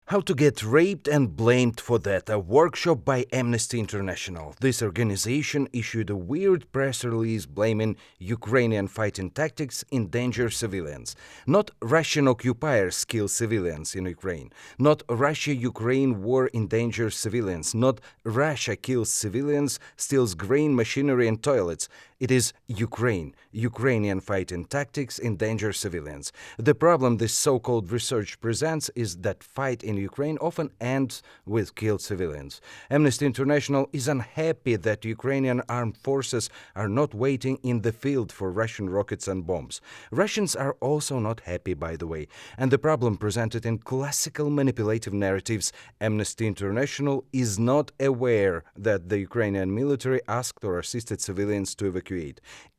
How to get raped and blamed for that, a workshop by Amnesty International. This organization issued a weird press release blaming Ukrainian fighting tactics endanger civilians. Not Russian occupiers kill civilians in Ukraine. Not Russia-Ukraine war endangers civilians. Not Russia kills civilians, steals grain, machinery and toilets. It is Ukraine. Ukrainian fighting tactics endanger civilians. The problem this so-called research presents is that fight in Ukraine often ends with killed civilians. Amnesty International is unhappy that Ukrainian armed forces are not waiting in the field for Russian rockets and bombs. Russians are also not happy, by the way. And the problem presented in classical manipulative narratives, Amnesty International is not aware that the Ukrainian military asked or assisted civilians to evacuate.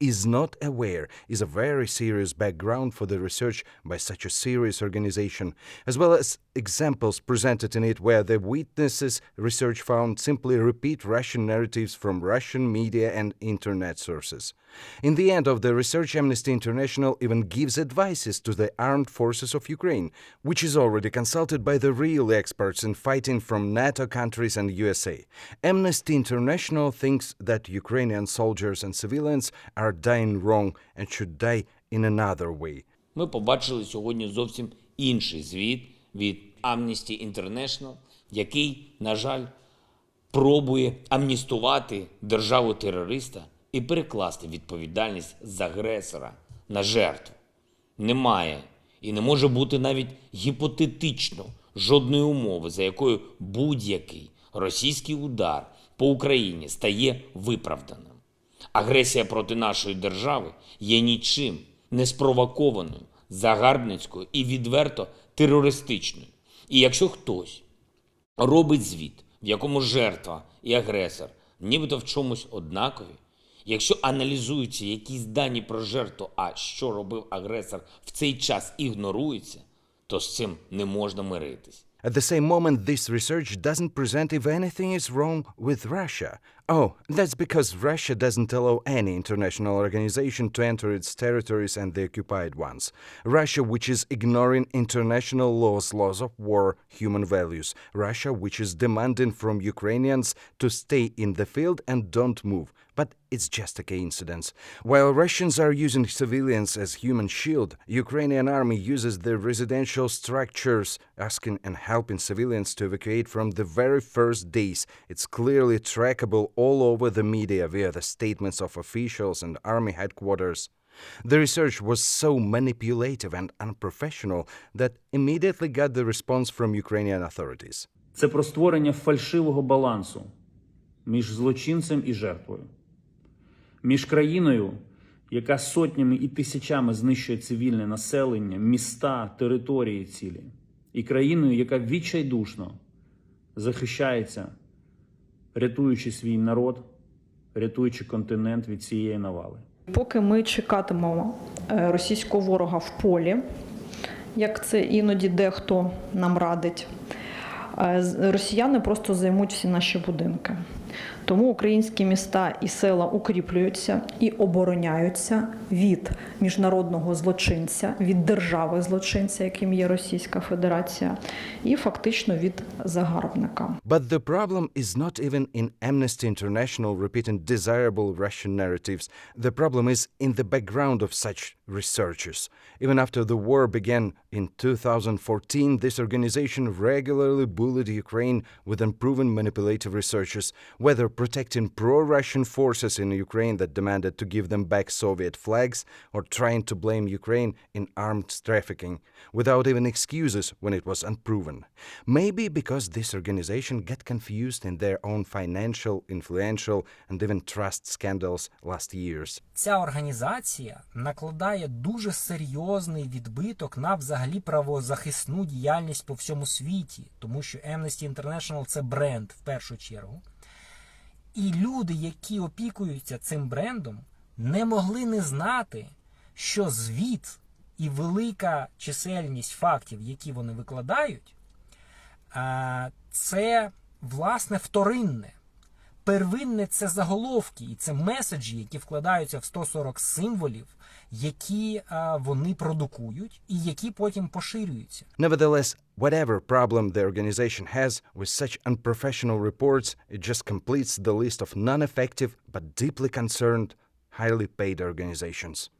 Is not aware is a very serious background for the research by such a serious organization, as well as examples presented in it where the witnesses research found simply repeat Russian narratives from Russian media and internet sources. In the end of the research, Amnesty International even gives advices to the armed forces of Ukraine, which is already consulted by the real experts in fighting from NATO countries and USA. Amnesty International thinks that Ukrainian soldiers and civilians are dying wrong and should die in another way. Ми побачили сьогодні зовсім інший звіт від Amnesty International, який, на жаль, пробує амністувати державу-терориста і перекласти відповідальність з агресора на жертву. Немає і не може бути навіть гіпотетично жодної умови, за якою будь-який російський удар по Україні стає виправданим. Агресія проти нашої держави є нічим не спровокованою, загарбницькою і відверто терористичною. І якщо хтось робить звіт, в якому жертва і агресор нібито в чомусь однакові, якщо аналізуються якісь дані про жертву, а що робив агресор в цей час ігнорується, то з цим не можна миритись. At the same moment, this research doesn't present if anything is wrong with Russia. Oh, that's because Russia doesn't allow any international organization to enter its territories and the occupied ones. Russia, which is ignoring international laws of war, human values. Russia, which is demanding from Ukrainians to stay in the field and don't move. But it's just a coincidence. While Russians are using civilians as human shield, Ukrainian army uses the residential structures, asking and helping civilians to evacuate from the very first days. It's clearly trackable all over the media via the statements of officials and army headquarters. The research was so manipulative and unprofessional that immediately got the response from Ukrainian authorities. Це про створення фальшивого балансу між злочинцем і жертвою. Між країною, яка сотнями і тисячами знищує цивільне населення, міста, території цілі, і країною, яка відчайдушно захищається, рятуючи свій народ, рятуючи континент від цієї навали. Поки ми чекатимемо російського ворога в полі, як це іноді дехто нам радить, росіяни просто займуть всі наші будинки. Тому українські міста і села укріплюються і обороняються від міжнародного злочинця, від держави-злочинця, яким є Російська Федерація, і фактично від загарбника. But the problem is not even in Amnesty International repeating desirable Russian narratives. The problem is in the background of such researchers. Even after the war began in 2014, this organization regularly bullied Ukraine with unproven manipulative researches, whether protecting pro-Russian forces in Ukraine that demanded to give them back Soviet flags or trying to blame Ukraine in armed trafficking, without even excuses when it was unproven. Maybe because this organization got confused in their own financial, influential, and even trust scandals last years. Ця організація накладає дуже серйозний відбиток на взагалі правозахисну діяльність по всьому світі, тому що Amnesty International – це бренд в першу чергу. І люди, які опікуються цим брендом, не могли не знати, що звіт і велика чисельність фактів, які вони викладають, це, власне, вторинне. первинне це заголовки, і це меседжі, які вкладаються в 140 символів, які вони продукують і які потім поширюються. Nevertheless, whatever problem the organization has with such unprofessional reports, it just completes the list of non-effective but deeply concerned, highly paid organizations.